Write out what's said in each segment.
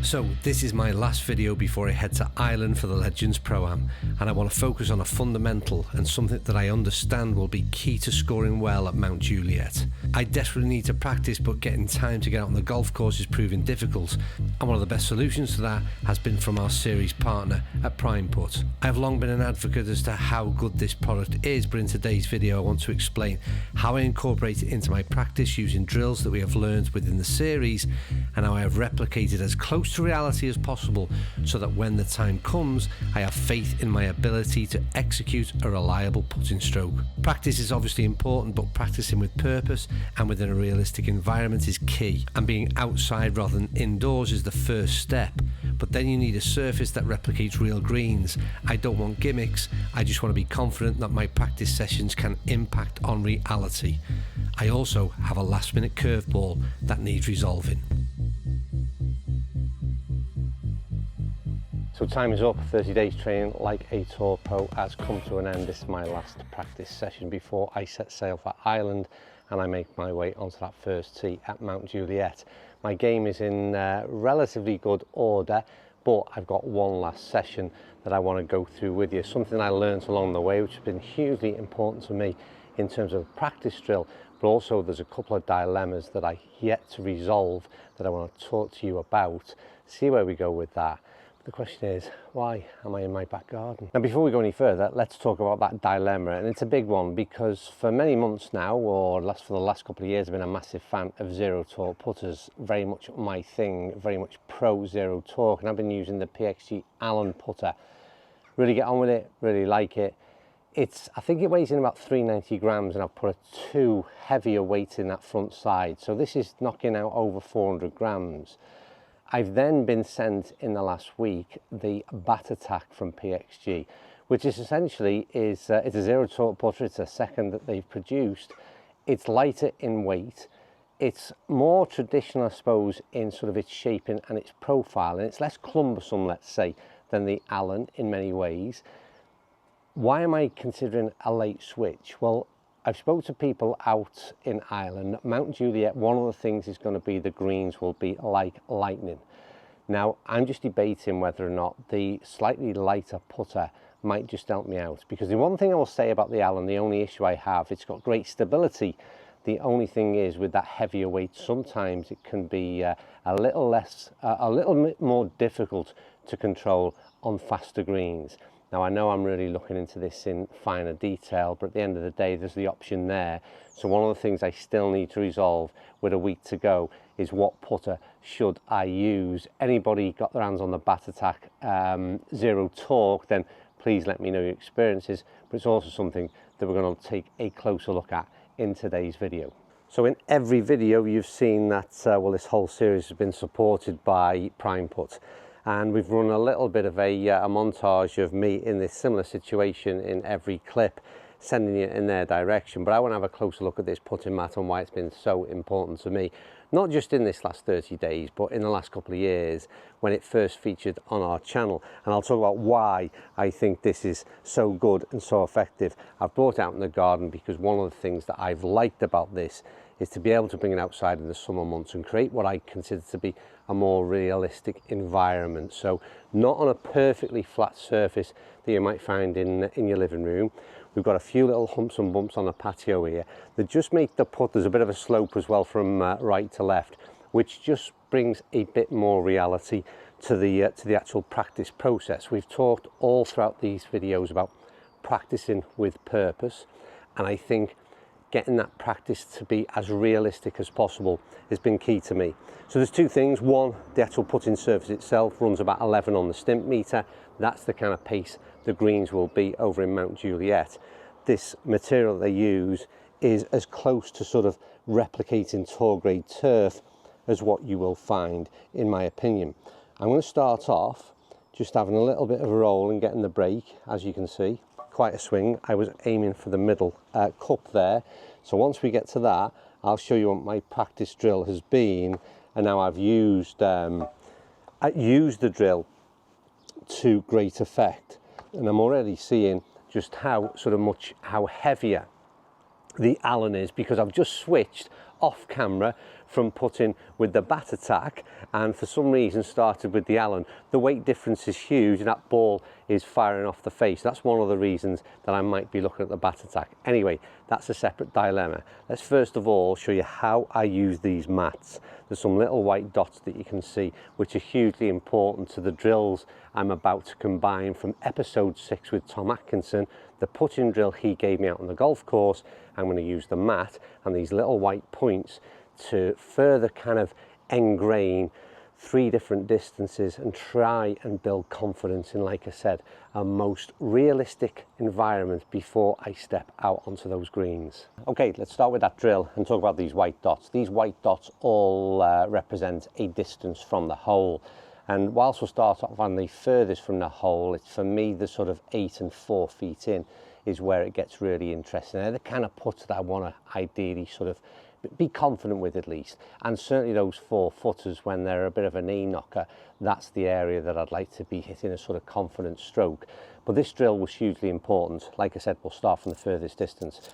So this is my last video before I head to Ireland for the Legends Pro-Am, and I want to focus on a fundamental and something that I understand will be key to scoring well at Mount Juliet. I desperately need to practice, but getting time to get out on the golf course is proving difficult, and one of the best solutions to that has been from our series partner at PrimePutt. I have long been an advocate as to how good this product is, but in today's video I want to explain how I incorporate it into my practice using drills that we have learned within the series, and how I have replicated as close to reality as possible so that when the time comes I have faith in my ability to execute a reliable putting stroke. Practice is obviously important, but practicing with purpose and within a realistic environment is key, and being outside rather than indoors is the first step. But then you need a surface that replicates real greens. I don't want gimmicks, I just want to be confident that my practice sessions can impact on reality. I also have a last minute curveball that needs resolving. So time is up. 30 days training like a tour pro has come to an end. This is my last practice session before I set sail for Ireland and I make my way onto that first tee at Mount Juliet. My game is in relatively good order, but I've got one last session that I want to go through with you. Something I learned along the way which has been hugely important to me in terms of practice drill, but also there's a couple of dilemmas that I yet to resolve that I want to talk to you about. See where we go with that. The question is, why am I in my back garden? Now, before we go any further, let's talk about that dilemma. And it's a big one because for many months now, or for the last couple of years, I've been a massive fan of zero torque putters. Very much my thing, very much pro zero torque. And I've been using the PXG Allen putter. Really get on with it, really like it. I think it weighs in about 390 grams and I've put a 2 heavier weight in that front side. So this is knocking out over 400 grams. I've then been sent in the last week the Bat Attack from PXG, which is essentially it's a zero torque putter. It's a second that they've produced. It's lighter in weight. It's more traditional, I suppose, in sort of its shaping and its profile, and it's less cumbersome, let's say, than the Allen in many ways. Why am I considering a late switch? Well, I've spoke to people out in Ireland. Mount Juliet, one of the things is going to be the greens will be like lightning. Now, I'm just debating whether or not the slightly lighter putter might just help me out. Because the one thing I will say about the Allen, the only issue I have, it's got great stability. The only thing is with that heavier weight, sometimes it can be a little bit more difficult to control on faster greens. Now, I know I'm really looking into this in finer detail, but at the end of the day, there's the option there. So one of the things I still need to resolve with a week to go is what putter should I use. Anybody got their hands on the Bat Attack zero torque, then please let me know your experiences. But it's also something that we're going to take a closer look at in today's video. So in every video, you've seen that, well, this whole series has been supported by PrimePutt. And we've run a little bit of a montage of me in this similar situation in every clip, sending you in their direction. But I want to have a closer look at this putting mat and why it's been so important to me, not just in this last 30 days, but in the last couple of years when it first featured on our channel. And I'll talk about why I think this is so good and so effective. I've brought it out in the garden because one of the things that I've liked about this is to be able to bring it outside in the summer months and create what I consider to be a more realistic environment. So not on a perfectly flat surface that you might find in your living room. We've got a few little humps and bumps on the patio here that just make the putt, there's a bit of a slope as well from right to left, which just brings a bit more reality to the actual practice process. We've talked all throughout these videos about practicing with purpose, and I think getting that practice to be as realistic as possible has been key to me. So there's two things. One, the actual putting surface itself runs about 11 on the stimp meter. That's the kind of pace the greens will be over in Mount Juliet. This material they use is as close to sort of replicating tour grade turf as what you will find, in my opinion. I'm going to start off just having a little bit of a roll and getting the break, as you can see. Quite a swing. I was aiming for the middle cup there. So once we get to that, I'll show you what my practice drill has been. And now I've used the drill to great effect. And I'm already seeing just how heavier the Allen is, because I've just switched off camera from putting with the bat attack and for some reason started with the Allen. The weight difference is huge and that ball is firing off the face. That's one of the reasons that I might be looking at the bat attack. Anyway, that's a separate dilemma. Let's first of all show you how I use these mats. There's some little white dots that you can see which are hugely important to the drills I'm about to combine from episode 6 with Tom Atkinson, the putting drill he gave me out on the golf course. I'm going to use the mat and these little white points to further kind of engrain 3 different distances and try and build confidence in, like I said, a most realistic environment before I step out onto those greens. Okay, let's start with that drill and talk about these white dots. These white dots all represent a distance from the hole. And whilst we'll start off on the furthest from the hole, it's for me the sort of 8 and 4 feet in is where it gets really interesting. They're the kind of putts that I want to ideally sort of be confident with at least. And certainly those 4 footers, when they're a bit of a knee knocker, that's the area that I'd like to be hitting a sort of confident stroke. But this drill was hugely important. Like I said, we'll start from the furthest distance.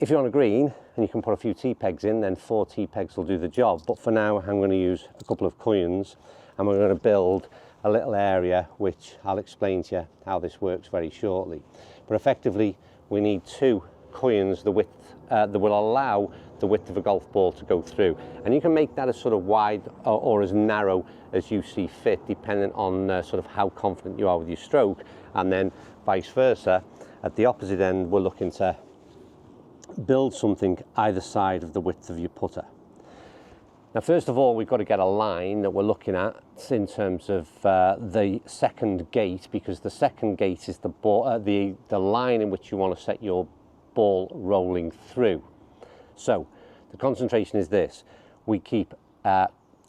If you're on a green and you can put a few T-pegs in, then 4 T-pegs will do the job. But for now, I'm going to use a couple of coins and we're going to build a little area, which I'll explain to you how this works very shortly. But effectively, we need 2 coins, the width that will allow the width of a golf ball to go through. And you can make that as sort of wide or as narrow as you see fit, depending on sort of how confident you are with your stroke. And then vice versa, at the opposite end, we're looking to build something either side of the width of your putter. Now, first of all, we've got to get a line that we're looking at in terms of the second gate, because the second gate is the ball, the line in which you want to set your ball rolling through. So the concentration is this: we keep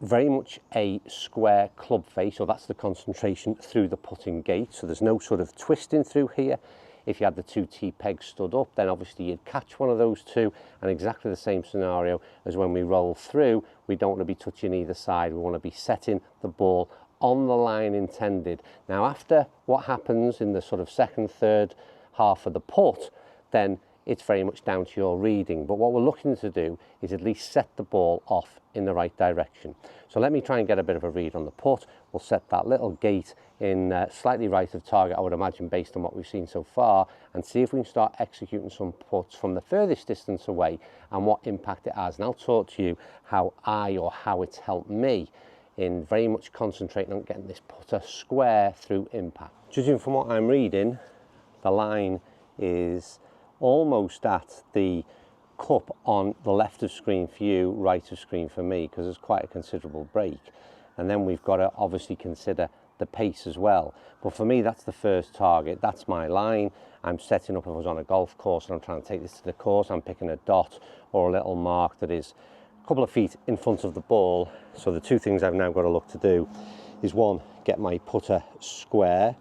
very much a square club face, or that's the concentration through the putting gate. So there's no sort of twisting through here. If you had the 2 T-pegs stood up, then obviously you'd catch one of those 2, and exactly the same scenario as when we roll through. We don't want to be touching either side. We want to be setting the ball on the line intended. Now, after what happens in the sort of second, third half of the putt, then it's very much down to your reading. But what we're looking to do is at least set the ball off in the right direction. So let me try and get a bit of a read on the putt. We'll set that little gate in slightly right of target, I would imagine, based on what we've seen so far, and see if we can start executing some putts from the furthest distance away and what impact it has. And I'll talk to you how it's helped me in very much concentrating on getting this putter square through impact. Judging from what I'm reading, the line is almost at the cup on the left of screen for you, right of screen for me, because there's quite a considerable break. And then we've got to obviously consider the pace as well. But for me, that's the first target. That's my line. I'm setting up, if I was on a golf course and I'm trying to take this to the course, I'm picking a dot or a little mark that is a couple of feet in front of the ball. So the 2 things I've now got to look to do is, 1, get my putter square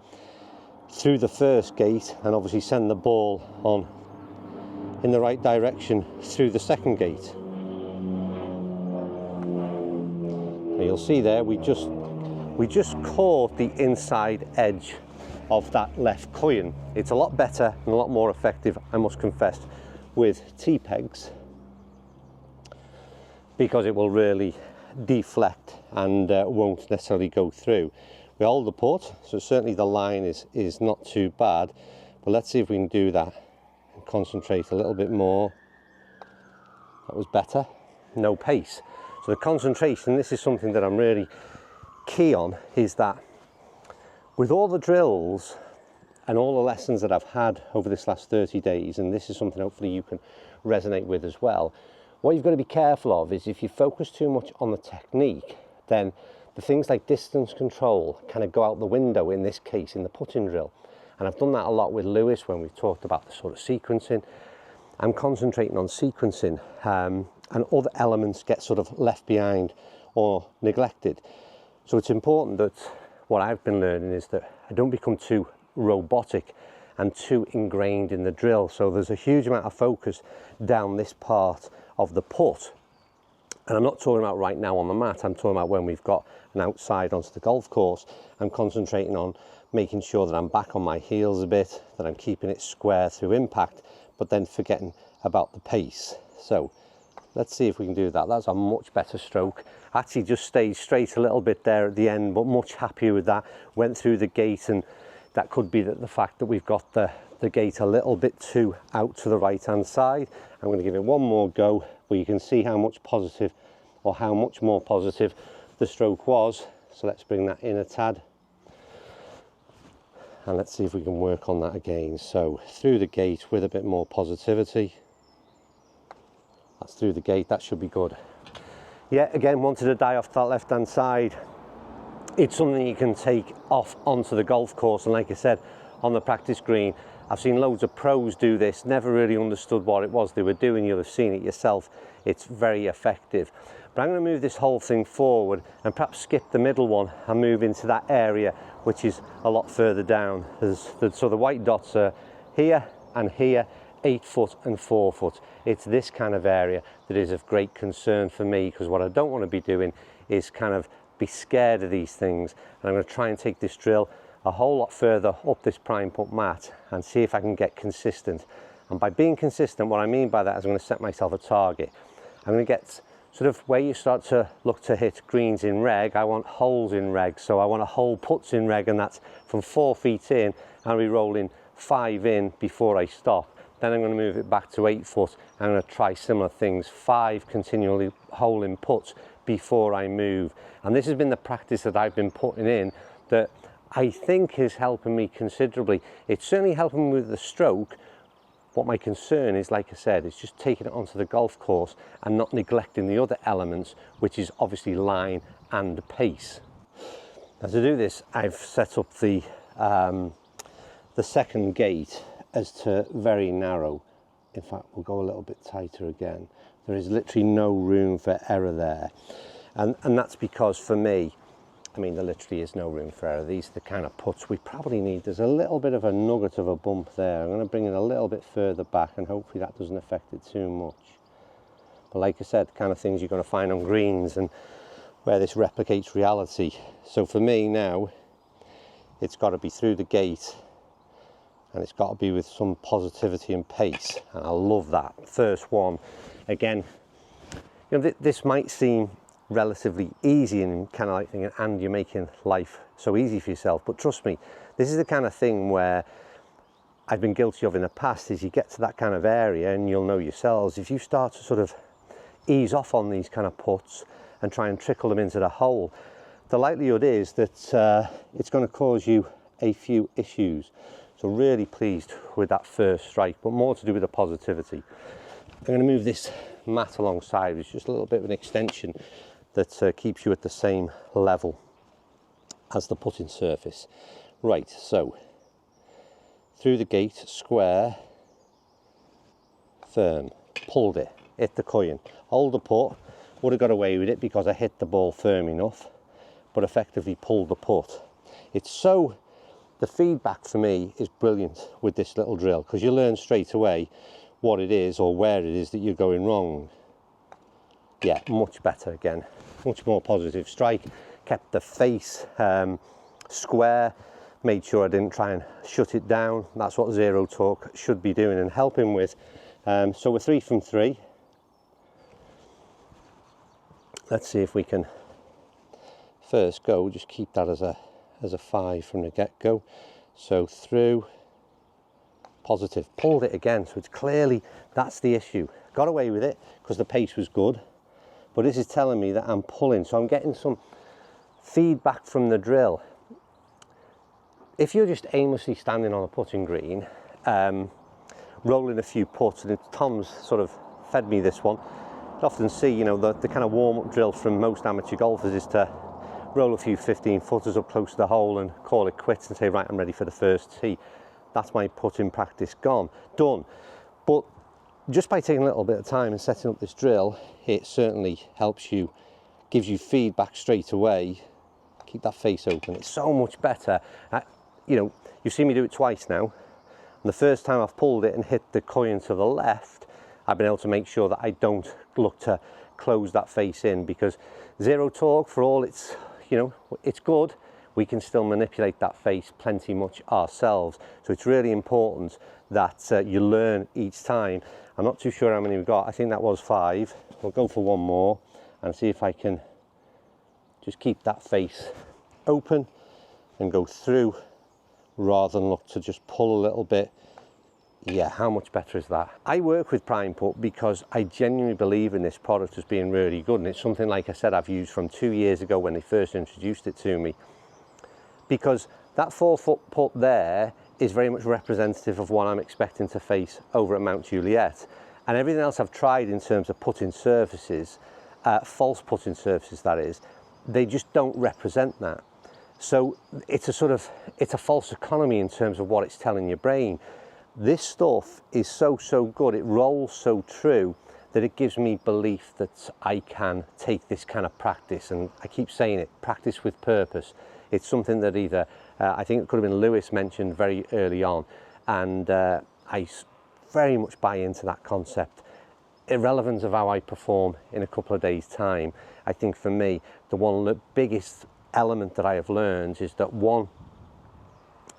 through the first gate and obviously send the ball on in the right direction through the second gate. Now you'll see there we just caught the inside edge of that left coin. It's a lot better and a lot more effective, I must confess, with T-pegs, because it will really deflect and won't necessarily go through. We hold the putt, so certainly the line is not too bad, but let's see if we can do that. Concentrate a little bit more. That was better. No pace. So the concentration, this is something that I'm really key on, is that with all the drills and all the lessons that I've had over this last 30 days, and this is something hopefully you can resonate with as well, what you've got to be careful of is if you focus too much on the technique, then the things like distance control kind of go out the window in this case, in the putting drill. And I've done that a lot with Lewis when we've talked about the sort of sequencing. I'm concentrating on sequencing and other elements get sort of left behind or neglected. So it's important that what I've been learning is that I don't become too robotic and too ingrained in the drill. So there's a huge amount of focus down this part of the putt. And I'm not talking about right now on the mat, I'm talking about when we've got an outside onto the golf course. I'm concentrating on making sure that I'm back on my heels a bit, that I'm keeping it square through impact, but then forgetting about the pace. So let's see if we can do that. That's a much better stroke. Actually just stayed straight a little bit there at the end, but much happier with that. Went through the gate, and that could be the fact that we've got the gate a little bit too out to the right hand side. I'm going to give it one more go where you can see how much positive, or how much more positive the stroke was. So let's bring that in a tad. And let's see if we can work on that again. So through the gate with a bit more positivity. That's through the gate, that should be good. Yeah, again, wanted to die off that left hand side. It's something you can take off onto the golf course, and like I said, on the practice green, I've seen loads of pros do this, never really understood what it was they were doing. You'll have seen it yourself. It's very effective. But I'm going to move this whole thing forward and perhaps skip the middle one and move into that area which is a lot further down. So the white dots are here and here, 8 foot and 4 foot. It's this kind of area that is of great concern for me, because what I don't want to be doing is kind of be scared of these things. And I'm going to try and take this drill a whole lot further up this PrimePutt mat and see if I can get consistent. And by being consistent, what I mean by that is I'm going to set myself a target. I'm going to get sort of where you start to look to hit greens in reg, I want holes in reg. So I want a hole putts in reg, and that's from 4 feet in. I'll be rolling 5 in before I stop. Then I'm going to move it back to 8 foot. I'm going to try similar things, 5 continually hole in putts before I move. And this has been the practice that I've been putting in that I think is helping me considerably. It's certainly helping me with the stroke. What my concern is, like I said, is just taking it onto the golf course and not neglecting the other elements, which is obviously line and pace. Now to do this, I've set up the second gate as to very narrow. In fact, we'll go a little bit tighter again. There is literally no room for error there. And that's because for me, I mean, there literally is no room for error. These are the kind of putts we probably need. There's a little bit of a nugget of a bump there. I'm going to bring it a little bit further back, and hopefully that doesn't affect it too much. But like I said, the kind of things you're going to find on greens and where this replicates reality. So for me now, it's got to be through the gate, and it's got to be with some positivity and pace. And I love that. First one, again, you know, this might seem relatively easy and kind of like thinking, and you're making life so easy for yourself, but trust me, this is the kind of thing where I've been guilty of in the past. Is you get to that kind of area, and you'll know yourselves, if you start to sort of ease off on these kind of putts and try and trickle them into the hole, the likelihood is that it's going to cause you a few issues. So really pleased with that first strike, but more to do with the positivity. I'm going to move this mat alongside. It's just a little bit of an extension that keeps you at the same level as the putting surface. Right, so through the gate, square, firm, pulled it, hit the coin. Hold the putt, would have got away with it because I hit the ball firm enough, but effectively pulled the putt. It's so, the feedback for me is brilliant with this little drill, because you learn straight away what it is or where it is that you're going wrong. Yeah, much better again, much more positive strike. Kept the face square, made sure I didn't try and shut it down. That's what zero torque should be doing and helping with. So we're 3 from 3. Let's see if we can first go, just keep that as a 5 from the get-go. So through, positive, pulled it again. So it's clearly, that's the issue. Got away with it because the pace was good, but this is telling me that I'm pulling. So I'm getting some feedback from the drill. If you're just aimlessly standing on a putting green, rolling a few putts, and Tom's sort of fed me this one. I often see, you know, the kind of warm-up drill from most amateur golfers is to roll a few 15-footers up close to the hole and call it quits and say, right, I'm ready for the first tee. That's my putting practice done. But just by taking a little bit of time and setting up this drill, it certainly helps you, gives you feedback straight away. Keep that face open. It's so much better. You know, you've seen me do it twice now. And the first time I've pulled it and hit the coin to the left, I've been able to make sure that I don't look to close that face in, because zero torque, for all it's, you know, it's good, we can still manipulate that face plenty much ourselves. So it's really important that you learn each time. I'm not too sure how many we've got. I think that was 5. We'll go for one more and see if I can just keep that face open and go through rather than look to just pull a little bit. Yeah, how much better is that? I work with PrimePutt because I genuinely believe in this product as being really good, and it's something, like I said, I've used from 2 years ago when they first introduced it to me, because that 4-foot putt there is very much representative of what I'm expecting to face over at Mount Juliet, and everything else I've tried in terms of putting surfaces, false putting surfaces that is, they just don't represent that. So it's a false economy in terms of what it's telling your brain. This stuff is so good, it rolls so true that it gives me belief that I can take this kind of practice, and I keep saying it, practice with purpose. It's something that either, I think it could have been Lewis mentioned very early on, and I very much buy into that concept. Irrelevant of how I perform in a couple of days' time, I think for me, the biggest element that I have learned is that one,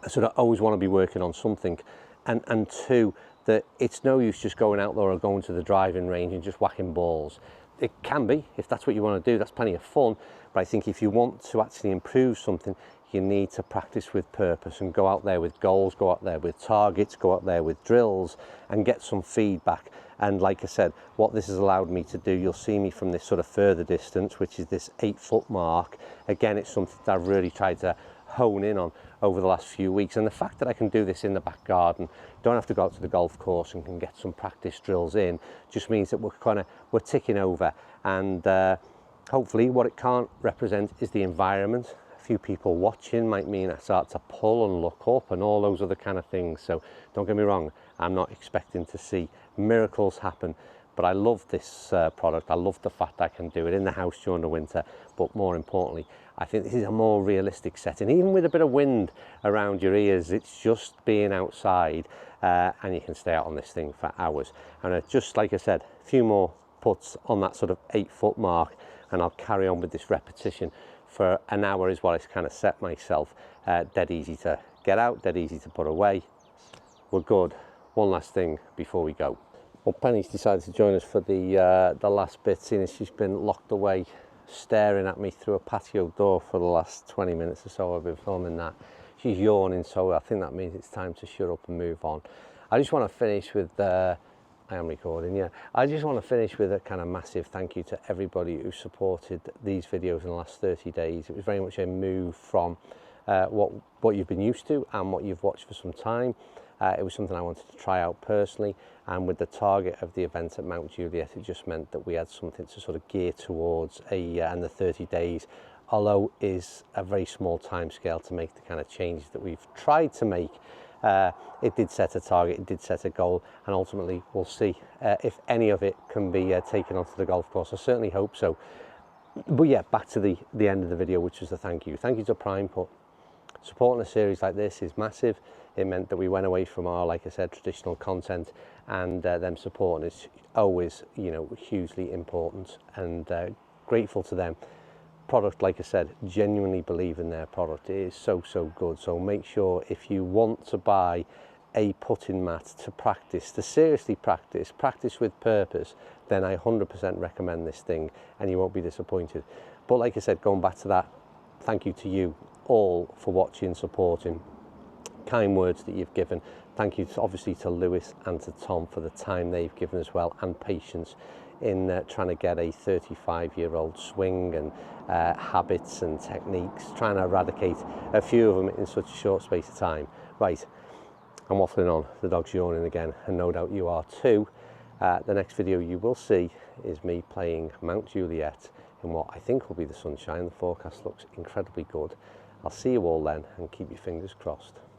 I sort of always want to be working on something, and two, that it's no use just going out there or going to the driving range and just whacking balls. It can be, if that's what you want to do, that's plenty of fun, but I think if you want to actually improve something, you need to practice with purpose and go out there with goals, go out there with targets, go out there with drills and get some feedback. And like I said, what this has allowed me to do, you'll see me from this sort of further distance, which is this 8-foot mark. Again, it's something that I've really tried to hone in on over the last few weeks, and the fact that I can do this in the back garden, don't have to go out to the golf course and can get some practice drills in, just means that we're ticking over. And hopefully what it can't represent is the environment. A few people watching might mean I start to pull and look up and all those other kind of things. So don't get me wrong, I'm not expecting to see miracles happen, but I love this product. I love the fact I can do it in the house during the winter, but more importantly, I think this is a more realistic setting. Even with a bit of wind around your ears, it's just being outside, and you can stay out on this thing for hours. And just like I said, a few more putts on that sort of 8-foot mark, and I'll carry on with this repetition for an hour is what I kind of set myself. Dead easy to get out, dead easy to put away. We're good. One last thing before we go. Well, Penny's decided to join us for the last bit, seeing as she's been locked away staring at me through a patio door for the last 20 minutes or so. I've been filming that. She's yawning, so I think that means it's time to shut up and move on. I just want to finish with, I am recording, yeah. I just want to finish with a kind of massive thank you to everybody who supported these videos in the last 30 days. It was very much a move from what you've been used to and what you've watched for some time. It was something I wanted to try out personally, and with the target of the event at Mount Juliet, it just meant that we had something to sort of gear towards, and the 30 days, although is a very small time scale to make the kind of changes that we've tried to make, it did set a target, it did set a goal, and ultimately we'll see if any of it can be taken onto the golf course. I certainly hope so. But yeah, back to the end of the video, which was the thank you. Thank you to PrimePutt. Supporting a series like this is massive. It meant that we went away from our, like I said, traditional content, and them supporting is always, you know, hugely important, and grateful to them. Product, like I said, genuinely believe in their product. It is so good. So make sure, if you want to buy a putting mat to practice, to seriously practice with purpose, then I 100% recommend this thing, and you won't be disappointed. But like I said, going back to that, thank you to you all for watching, supporting, kind words that you've given. Thank you obviously to Lewis and to Tom for the time they've given as well, and patience in trying to get a 35-year-old swing and habits and techniques, trying to eradicate a few of them in such a short space of time. Right, I'm waffling on, the dog's yawning again, and no doubt you are too. The next video you will see is me playing Mount Juliet in what I think will be the sunshine. The forecast looks incredibly good. I'll see you all then, and keep your fingers crossed.